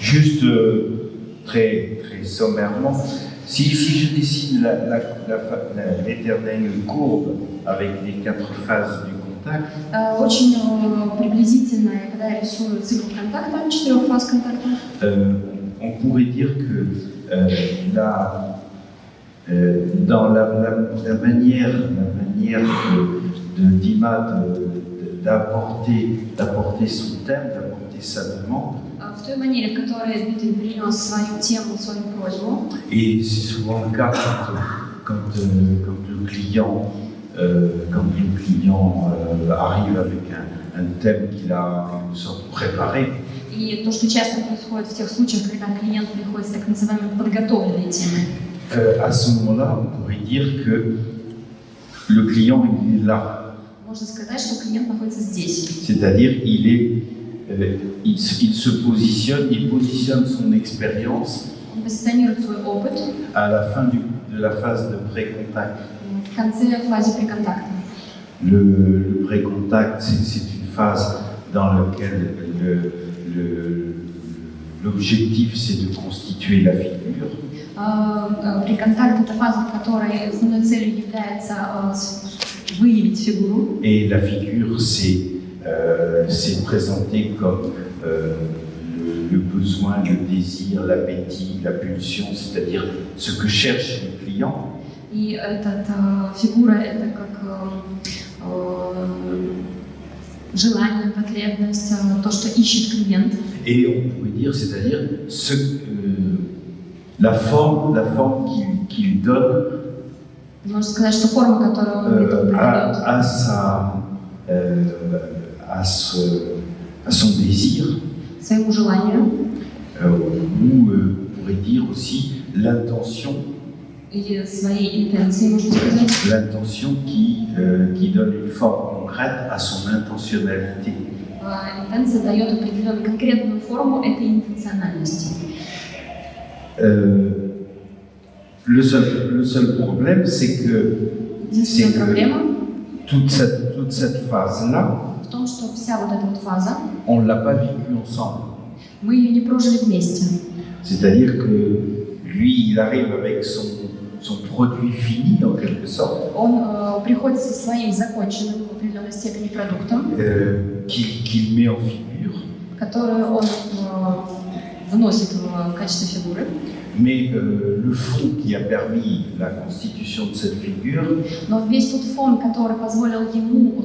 Juste très, très sommairement, si je dessine l'éternelle courbe avec les 4 phases du contact, очень приблизительно, когда я рисую цикл контакта, 4 фаз контакта, on pourrait dire que dans la manière de Dima d'apporter son thème, d'apporter sa demande. В той манере, в которой Дмитрий принес свою тему, свою просьбу. Et c'est souvent le cas quand le client arrive avec un thème qu'il a en quelque sorte préparé. И то, что часто происходит в тех случаях, когда клиент приходит с так называемой подготовленной темой. À ce moment-là, on pourrait dire que le client il est là. Можно сказать, что клиент находится здесь. C'est-à-dire il se positionne, il positionne son expérience Он позиционирует свой опыт à la fin de la phase de pré-contact. в конце фазы преконтакта. Le pré-contact, c'est une phase dans laquelle l'objectif c'est de constituer la figure. Преконтакт – это фаза, в которой основной целью является выявить фигуру. Et la figure, c'est présenté comme le besoin, le désir, l'appétit, la pulsion, c'est-à-dire ce que cherche le client. И эта фигура – это как желание, потребность, то, что ищет клиент. Et on pourrait dire, c'est-à-dire la forme qu'il donne Можно сказать, что форма, которую он этому придает, à son désir, своему желанию, ou on pourrait dire aussi l'intention. или своей интенции, можно сказать. L'intention qui donne une forme concrète à son intentionnalité. Интенция дает определенную конкретную форму этой интенциональности. Le seul problème, c'est que toute cette phase-là, в том, что вся вот эта вот фаза, on ne l'a pas vécue ensemble. мы ее не прожили вместе. C'est-à-dire que lui, il arrive avec son produit fini, en quelque sorte. Он приходит со своим законченным в определенной степени продуктом, qu'il met en figure. который он вносит в качестве фигуры. Mais le fond qui a permis la constitution de cette figure, Но весь тот фон, который позволил ему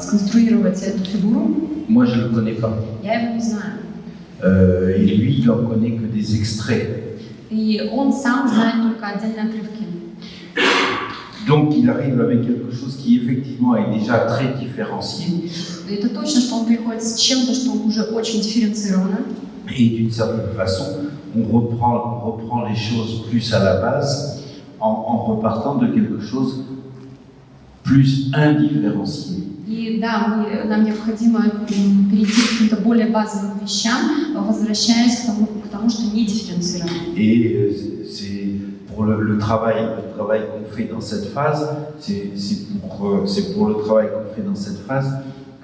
сконструировать эту фигуру, moi je ne le connais pas. я его не знаю. Et lui, il n'en connaît que des extraits. И он сам знает только отдельные отрывки. Donc il arrive avec quelque chose qui effectivement est déjà très différencié. Это точно, что он приходит с чем-то, что уже очень дифференцировано. Et d'une certaine façon, on reprend les choses plus à la base en repartant de quelque chose plus indifférencié. И да, нам необходимо перейти к каким-то более базовым вещам, возвращаясь к тому, что не дифференцировано. Et c'est pour le travail qu'on fait dans cette phase, c'est pour le travail qu'on fait dans cette phase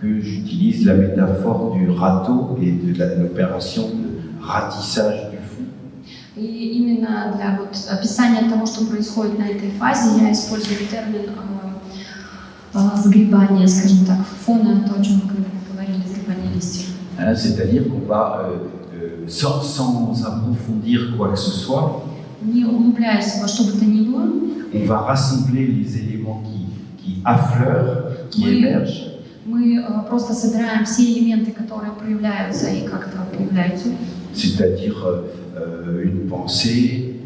que j'utilise la métaphore du râteau et de l'opération de ratissage du fond. И именно для описания того, что происходит на этой фазе, я использую термин сгребания, скажем так, фона, то, о чем мы говорили, сгребания листьев. C'est-à-dire qu'on va, sans approfondir quoi que ce soit, Не углубляясь во что бы то ни было, on va rassembler les éléments qui affleurent, qui émergent. Мы просто собираем все элементы, которые проявляются и как-то появляются. C'est-à-dire une pensée,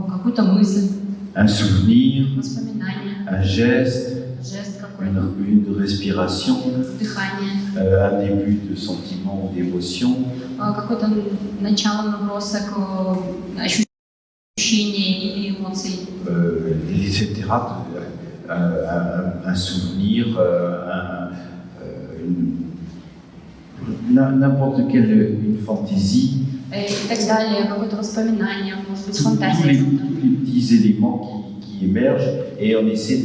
Какую-то мысль, un souvenir, воспоминание, un geste, жест какой-то, une respiration, дыхание, un début de sentiment ou d'émotion. какое-то начало набросок ощущений или эмоций. Etc. Un souvenir, n'importe quelle une fantaisie. И так далее, какое-то воспоминание, может быть, Tous фантазия. les petits éléments qui émergent et on essaie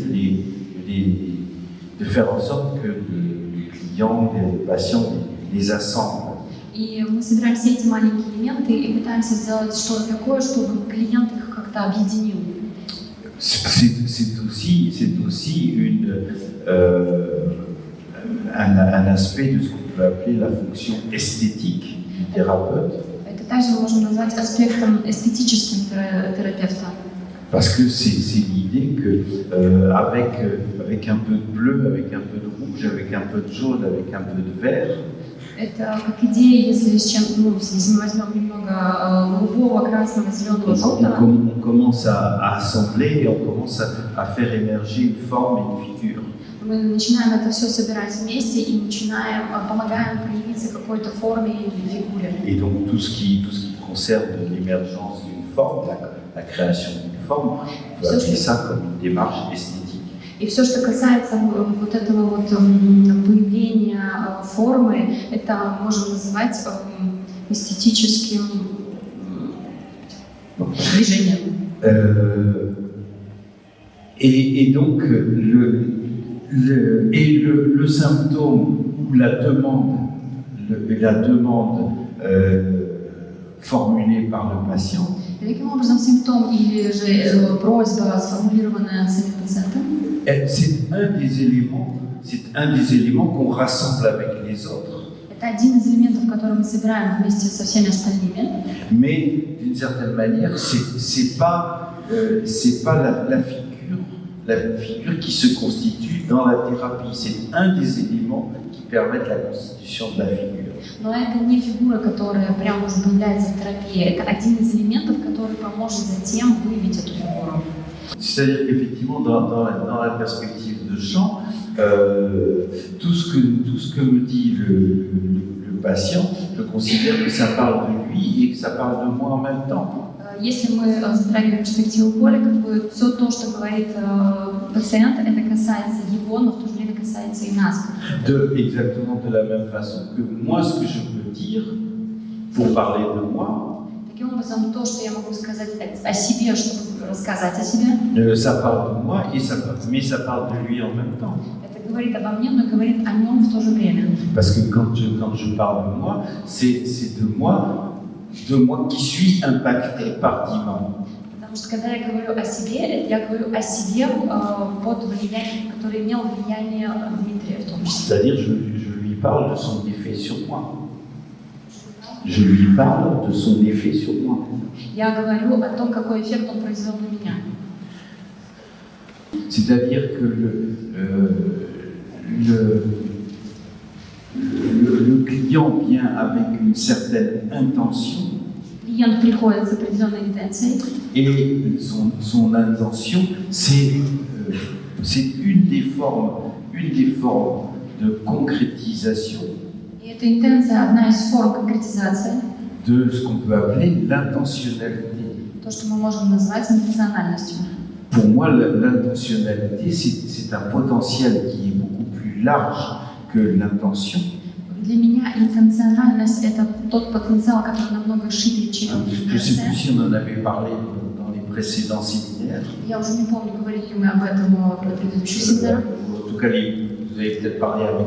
de faire en sorte que le client, le patient les assemble. И мы собираем все эти маленькие элементы и пытаемся сделать что-то такое, чтобы клиент их как-то объединил. C'est aussi un aspect de ce qu'on peut appeler la fonction esthétique du thérapeute. Это также мы можем назвать аспектом эстетическим терапевта. Parce que c'est l'idée que avec un peu de bleu, avec un peu de rouge, avec un peu de jaune, avec un peu de vert, Это как идея, если мы возьмем немного голубого, красного, зеленого, желтого. on commence à assembler et on commence à faire émerger une forme et une figure. Мы начинаем это все собирать вместе и помогаем проявиться какой-то форме или фигуре. Et donc tout ce qui concerne l'émergence d'une forme, la création d'une forme, on peut appeler ça comme une démarche esthétique. И все, что касается вот этого вот появления формы, это можем называть эстетическим движением. Et donc le symptôme ou la demande formulée par le patient, Таким образом, симптом или же просьба, сформулированная самим пациентом, c'est un des éléments qu'on rassemble avec les autres. это один из элементов, который мы собираем вместе со всеми остальными. Mais d'une certaine manière, c'est pas la figure qui se constitue dans la thérapie. C'est un des éléments qui permettent la constitution de la figure. Но это не фигура, которая прямо уже появляется в терапии. Это один из элементов, который поможет затем выявить эту фигуру. C'est-à-dire qu'effectivement, dans la perspective de Jean, tout ce que me dit le patient, je considère que ça parle de lui et que ça parle de moi en même temps. Если мы затрагиваем перспективу поля, все то, что говорит пациент, это касается его, но в то же время касается и нас. Exactement de la même façon que moi, ce que je peux dire pour parler de moi, Таким образом, то, что я могу сказать о себе, чтобы рассказать о себе, ça parle de moi, mais ça parle de lui en même temps. это говорит обо мне, но говорит о нем в то же время. Parce que quand je parle de moi, c'est de moi qui suis impacté par Diman. Потому что когда я говорю о себе, я говорю о себе под влиянием, которое имел влияние Дмитрия в том числе. C'est-à-dire, je lui parle de son effet sur moi. Je lui parle de son effet sur moi. Я говорю о том, какой эффект он произвел на меня. C'est-à-dire que le client vient avec une certaine intention. Клиент приходит с определенной интенцией. Et son intention, c'est une des formes de concrétisation И эта интенция одна из форм конкретизации, de ce qu'on peut appeler l'intentionnalité. то, что мы можем назвать интенциональностью. Pour moi, l'intentionnalité, c'est un potentiel qui est beaucoup plus large que l'intention. Для меня интенциональность – это тот потенциал, который намного шире, чем Je ne sais plus интенция. si on en avait parlé dans les précédents séminaires. Я уже не помню, говорили ли мы об этом на предыдущих семинарах. En tout cas, vous avez peut-être parlé avec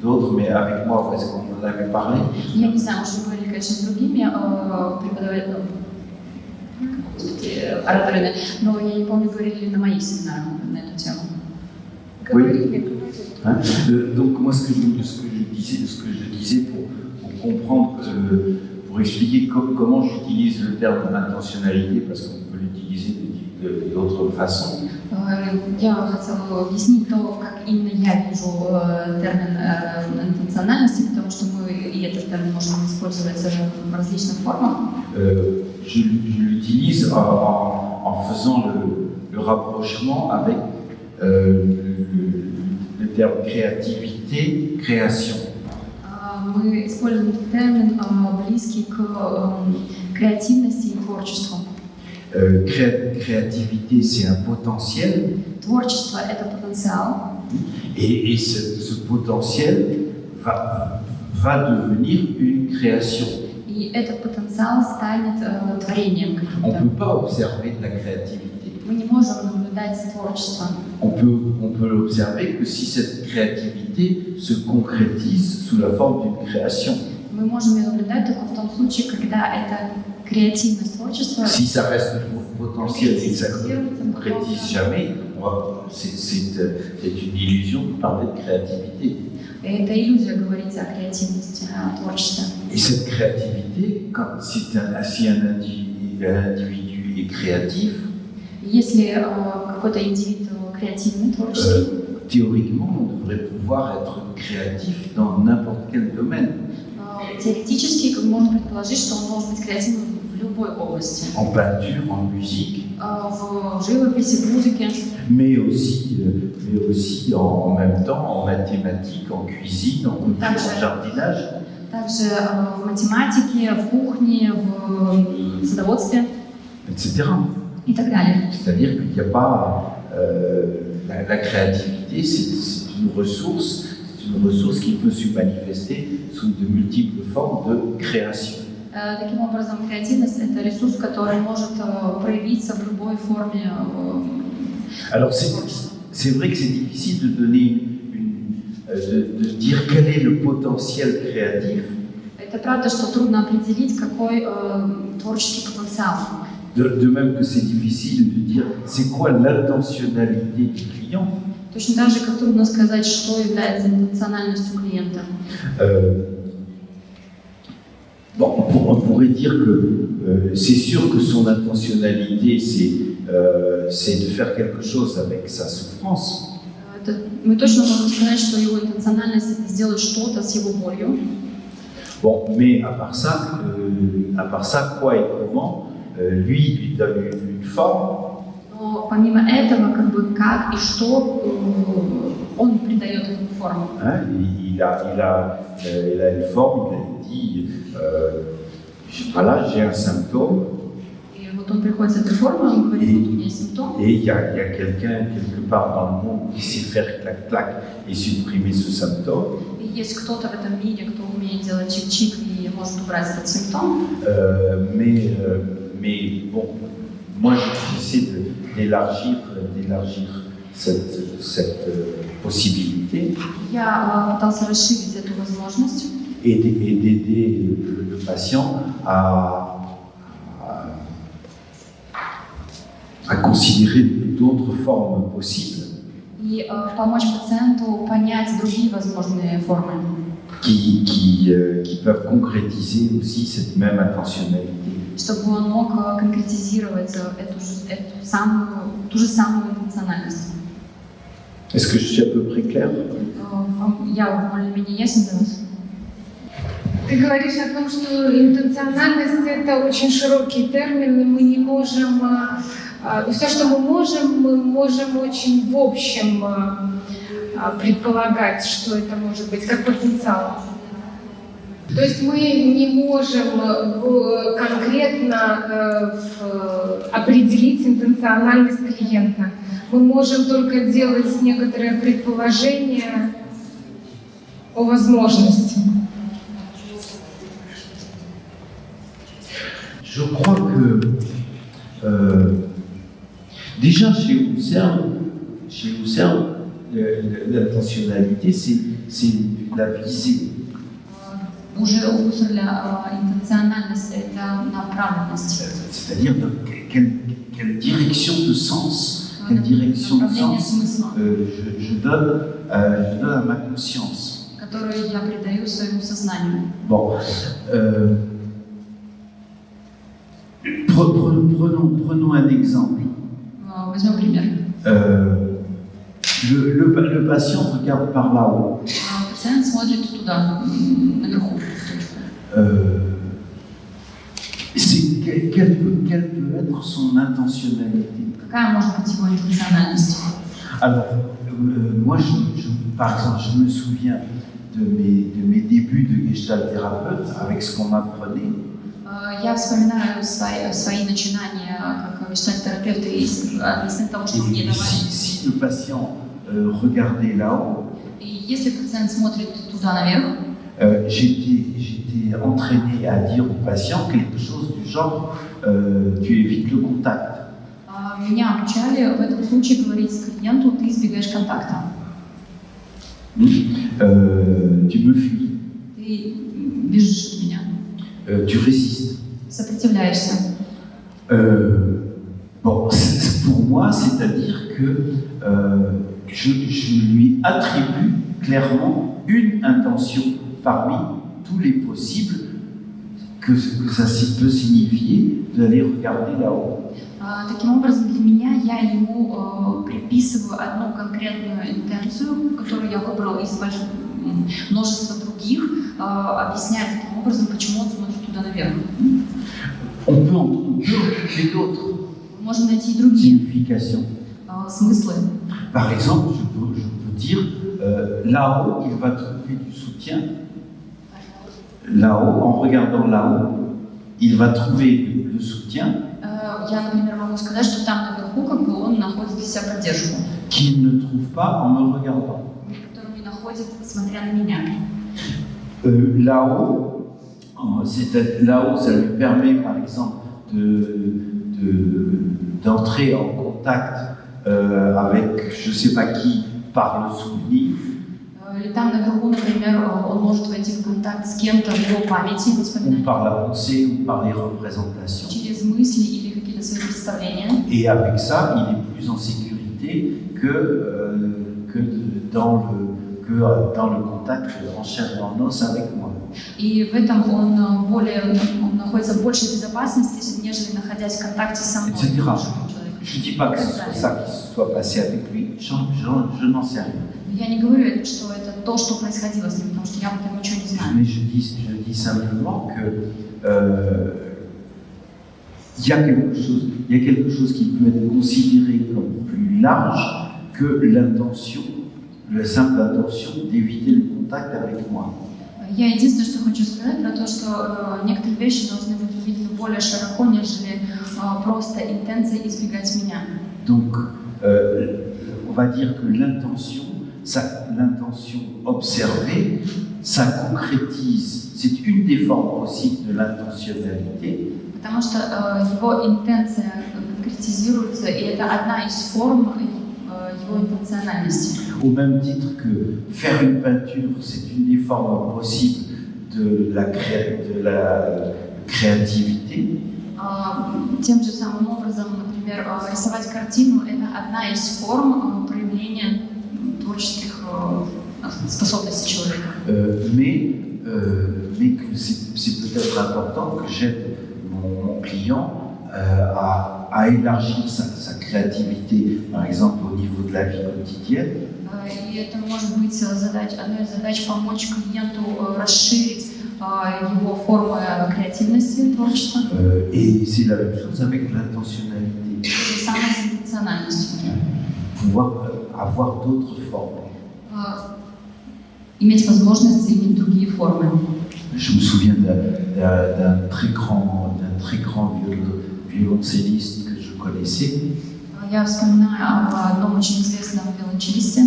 d'autres, mais avec moi, est-ce qu'on en avait parlé? Я не знаю, может, мы говорили, конечно, с другими преподавателями, ораторами, но я не помню, говорили ли на моих семинарах на эту тему. Oui. Hein? Donc moi, ce que je disais pour comprendre, pour expliquer comment j'utilise le terme intentionnalité, parce qu'on peut l'utiliser d'autres façons. Я хотела объяснить то, как именно я вижу термин интенциональности, потому что мы и этот термин можем использовать в различных формах. Je l'utilise en faisant le rapprochement avec le terme créativité, création. Мы используем термин близкий к креативности и творчеству. Créativité, c'est un potentiel. Творчество – это потенциал. Et ce potentiel va devenir une création. И этот потенциал станет творением. On ne peut pas observer de la créativité. Мы не можем наблюдать за творчеством. On peut l'observer que si cette créativité se concrétise sous la forme d'une création. Мы мы можем ее наблюдать только в том случае, когда эта креативность творчества Si ça reste potentiel et que ça ne concrétise jamais, c'est une illusion de parler de créativité. это иллюзия говорить о креативности, о творчестве. Et cette créativité, si un individu est créatif, Если какой-то индивид креативный, творческий, théoriquement, on devrait pouvoir être créatif dans n'importe quel domaine. теоретически можно предположить, что он должен быть креативным в любой области. En peinture, en musique, В живописи, в музыке, mais aussi en même temps en mathématiques, en cuisine, en couture, en jardinage. также в математике, в кухне, в садоводстве Etc. и так далее. C'est-à-dire qu'il n'y a pas... la créativité, c'est une ressource qui peut se manifester sous de multiples formes de création. Таким образом, креативность – это ресурс, который может проявиться в любой форме. Alors c'est vrai que c'est difficile de donner de dire quel est le potentiel créatif. Это правда, что трудно определить, какой творческий потенциал. De même que c'est difficile de dire c'est quoi l'intentionnalité du client. Точно так же, как трудно сказать, что является интенциональностью клиента. Bon, on pourrait dire que c'est sûr que son intentionnalité, c'est de faire quelque chose avec sa souffrance. Мы точно можем сказать, что его интенциональность – это сделать что-то с его болью. Bon, mais à part ça, quoi et comment, lui donne une forme. Но помимо этого, как и что, он придает эту форму. Hein, il a une forme, il a dit, voilà, j'ai un symptôme. И вот он приходит с этой формой, он говорит, вот у меня есть симптом. Et il y a quelqu'un quelque part dans le monde qui sait faire clac-clac et supprimer ce symptôme. И есть кто-то в этом мире, кто умеет делать чик-чик и может убрать этот симптом. Mais bon, moi j'essaie d'élargir cette possibilité. Я пытался расширить эту возможность. Et d'aider le patient à considérer d'autres formes possibles. И помочь пациенту понять другие возможные формы. Qui peuvent concrétiser aussi cette même intentionnalité. Чтобы он мог конкретизировать ту же самую интенциональность. Est-ce que je suis à peu près clair? Я более-менее ясен для вас? Ты говоришь о том, что интенциональность – это очень широкий термин, и мы не можем… Все, что мы можем очень в общем предполагать, что это может быть, как потенциал. То есть мы не можем конкретно определить интенциональность клиента. Мы можем только делать некоторые предположения о возможности. Je crois que déjà chez Husserl, l'intentionnalité, c'est la visée. Уже у Гусserля интенциональность – это направленность. C'est-à-dire quelle direction de sens, je donne à ma conscience. Которую я придаю своему сознанию. Bon, prenons un exemple. Возьмем пример. Le patient regarde par là-haut. Пациент смотрит туда, наверху. Quelle peut être son intentionnalité? Какая может быть его интенциональность? Alors, moi, par exemple, je me souviens de mes débuts de gestalt thérapeute avec ce qu'on m'apprenait. Я вспоминаю свои начинания как гештальт-терапевта и относительно того, что мне давали. Si le patient regardait là-haut, И если пациент смотрит туда наверх, j'étais entraîné à dire au patient quelque chose du genre tu évites le contact. Меня обучали в этом случае говорить клиенту, ты избегаешь контакта. Tu me fuis. Ты бежишь. tu résistes. Сопротивляешься. Bon, pour moi, c'est-à-dire que je lui attribue clairement une intention parmi tous les possibles que ça peut signifier d'aller regarder là-haut. Таким образом, для меня я ему приписываю одну конкретную интенцию, которую я выбрала из множества других, объясняя таким образом, почему он смотрит туда наверх. On peut en trouver d'autres Можно найти и другие significations. Смыслы. Par exemple, je peux dire là-haut, il va trouver du soutien. Là-haut, en regardant là-haut, il va trouver le soutien. Я, например, могу сказать, что там наверху как бы он находит для себя поддержку, Qu'il ne trouve pas en me regardant. которую не находит, смотря на меня. Là-haut, là-haut, ça lui permet, par exemple, d'entrer en contact avec je ne sais pas qui par le souvenir. Или там наверху, например, он может войти в контакт с кем-то в его памяти, Ou воспоминаниях, par la pensée ou par les représentations. через мысли или какие-то свои представления. Et avec ça, il est plus en sécurité que dans le contact en chair et en os avec moi. И в этом он находится в большей безопасности, нежели находясь в контакте со мной. Etc. Человеком. Je ne dis pas que ce soit ça qui soit passé avec lui, je n'en sais rien. Я не говорю, что это то, что происходило с ним, потому что я об этом ничего не знаю. Mais je dis simplement que il y a quelque chose qui peut être considéré comme plus large que l'intention, la simple intention d'éviter le contact avec moi. Я единственное, что хочу сказать, про то, что некоторые вещи должны быть увидены более широко, нежели просто интенция избегать меня. Donc, on va dire que l'intention observée, ça concrétise, c'est une des formes possibles de l'intentionnalité. Потому что его интенция конкретизируется, и это одна из форм его интенциональности. Au même titre que faire une peinture, c'est une des formes possibles de la créativité. Тем же самым образом, например, рисовать картину – это одна из форм проявления творческих способностей человека. Mais que c'est peut-être important que j'aide mon client à élargir sa créativité, par exemple au niveau de la vie quotidienne. И это может быть одной из задач помочь клиенту расширить его формы креативности, творчества. Et c'est la même chose avec l'intentionnalité. То же самое с интенциональностью. Pouvoir avoir d'autres formes. Иметь возможность иметь другие формы. Je me souviens d'un très grand violoncelliste que je connaissais, Я вспоминаю об одном очень известном violoncelliste,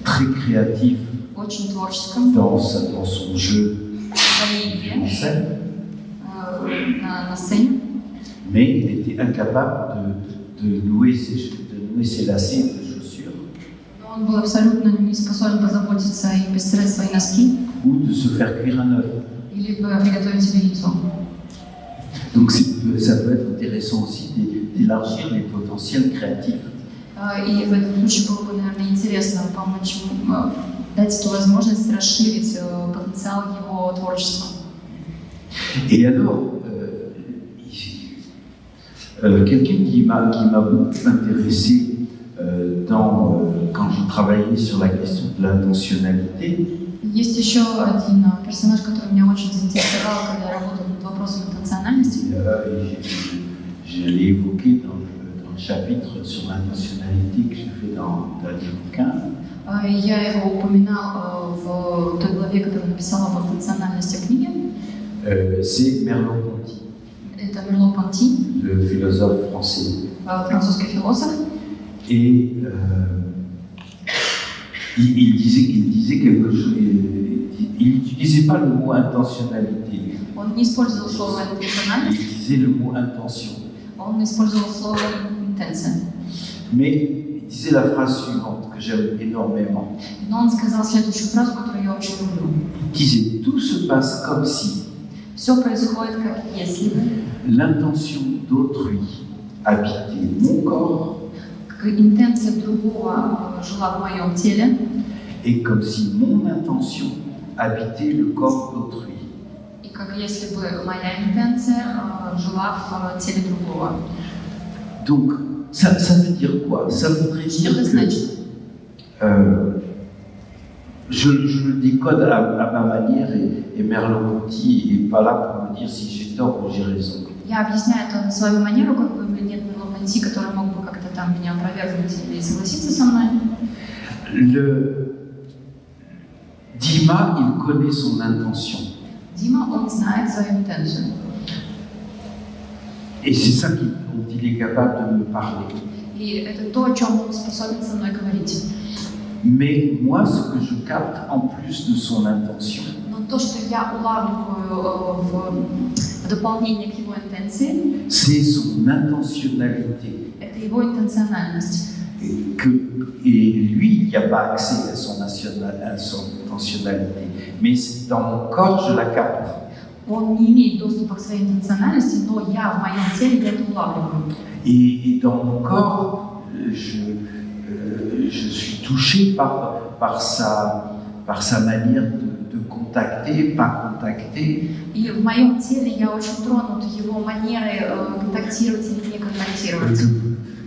très créatif очень творческом, dans son jeu в своей игре en scène, на сцене. mais il était incapable de nouer ses lacets de chaussures Но он был абсолютно не способен позаботиться и постирать свои носки ou de se faire cuire un œuf. или приготовить себе яйцо. Donc ça peut être intéressant aussi d'élargir les potentiels créatifs. И в этом случае было бы, наверное, интересно помочь ему, дать эту возможность расширить потенциал его творчества. Et alors, quelqu'un qui m'a beaucoup intéressé quand je travaillais sur la question de l'intentionnalité, Есть еще один персонаж, который меня очень заинтересовал, когда я работала над вопросом интенциональности. Je l'ai évoqué dans le chapitre sur l'intentionnalité que j'ai fait dans le dernier bouquin. Я его упоминал в той главе, которую написала об интенциональности в книге. C'est Merleau-Ponty, Это Мерло-Понти, le philosophe français. французский философ. Et il disait quelque chose. Il n'utilisait pas le mot intentionnalité. Он не использовал слово Il интенциональность, disait le mot intention. он использовал слово интенция. Mais il disait la phrase suivante que j'aime énormément. Но он сказал следующую фразу, которую я очень люблю. Il disait tout se passe comme si. Все происходит как если бы. L'intention d'autrui habitait mon corps, Как интенция другого жила в моем теле, et comme si mon intention habitait le corps d'autrui. и как если бы моя интенция жила в теле другого. Donc, ça veut dire quoi? Ça voudrait Что dire это que значит? je le décode à ma manière et Merleau-Ponty n'est pas là pour me dire si j'ai tort ou j'ai raison. Я объясняю это на свою манеру, как бы у меня нет Мерleau-Ponty, который мог бы как-то там меня опровергнуть или согласиться со мной. Dima, il connaît son intention. Дима, он знает свою интенцию. Et c'est ça dont il est capable de me parler. И это то, о чем он способен со мной говорить. Mais moi, ce que je capte en plus de son intention, Но то, что я улавливаю в дополнение к его интенции, c'est son intentionnalité. это его интенциональность. Et lui, il n'y a pas accès à son intentionnalité. Mais dans mon corps, je la capte. Он не имеет доступа к своей интенциональности, но я в моем теле я это улавливаю. Et dans mon corps, je suis touché par sa manière de contacter, pas contacter. И в моем теле я очень тронут его манерой контактировать или не контактировать.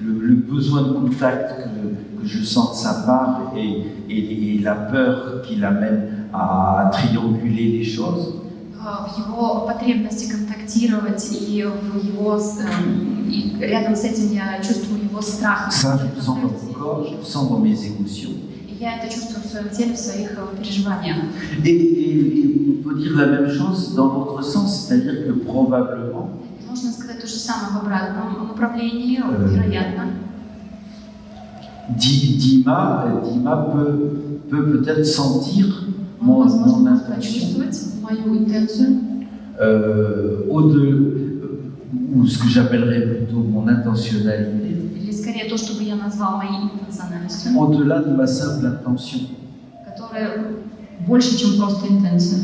Le besoin de contact que je sens de sa part et la peur qui l'amène à trianguler les choses. В его потребности контактировать и в его и рядом с этим я чувствую его страх. Ça, je le sens dans mon corps, je le sens dans mes émotions. И я это чувствую в своем теле, в своих переживаниях. Et on peut dire la même chose dans l'autre sens, c'est-à-dire que probablement. Можно сказать то же самое в обратном направлении, вероятно. Dima peut peut-être sentir mon intention, мою интенцию, ou ce que j'appellerais plutôt mon intentionnalité, или скорее то, что бы я назвал моей интенциональностью, au-delà de ma simple intention. которая больше, чем просто интенция.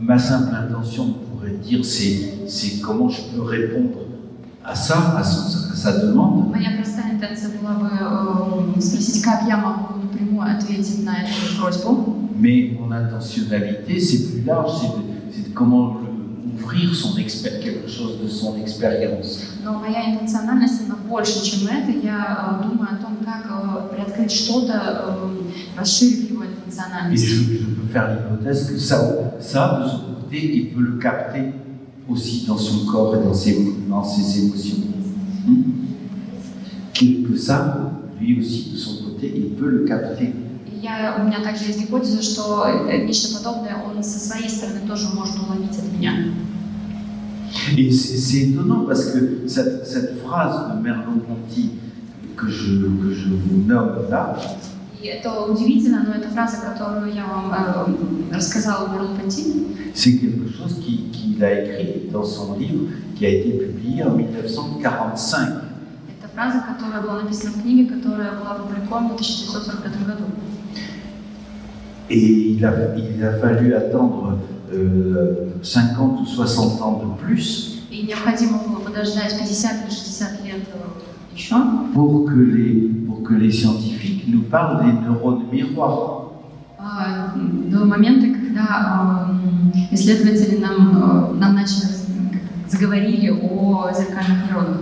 Ma simple intention, on pourrait dire, c'est comment je peux répondre à ça, à sa demande. Моя простая интенция была бы спросить, как я могу напрямую ответить на эту просьбу. Mais mon intentionnalité, c'est plus large, c'est de comment ouvrir quelque chose de son expérience. Но моя интенциональность, она больше, чем это. Я думаю о том, как приоткрыть что-то, расширив его Et интенциональность. je peux faire l'hypothèse que ça, de son côté, il peut le capter aussi dans son corps et dans ses émotions. Que ça, lui aussi, de son côté, il peut le capter. У меня также есть гипотеза, что нечто подобное он со своей стороны тоже может уловить от меня. Et c'est étonnant parce que cette phrase de Merleau-Ponty que je vous nomme là, И это удивительно, но эта фраза, которую я вам рассказала в Merleau-Ponty, c'est quelque chose qu'il a écrit dans son livre qui a été publié en 1945. Это фраза, которая была написана в книге, которая была опубликована в 1945 году. Et il a fallu attendre 50 ou 60 ans de plus И необходимо было подождать 50 или 60 лет еще, pour que les scientifiques nous parlent des neurones miroirs. до момента, когда исследователи нам начали заговорили о зеркальных нейронах.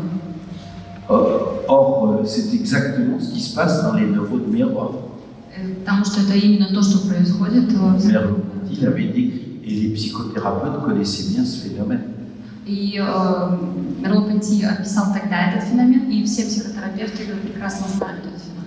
Or, c'est exactement ce qui se passe dans les neurones miroirs. Потому что это именно то, что происходит в зеркальных. Il avait décrit, et les psychothérapeutes connaissaient bien ce phénomène. И Merleau-Ponty описал тогда этот феномен, и все психотерапевты прекрасно знают этот феномен.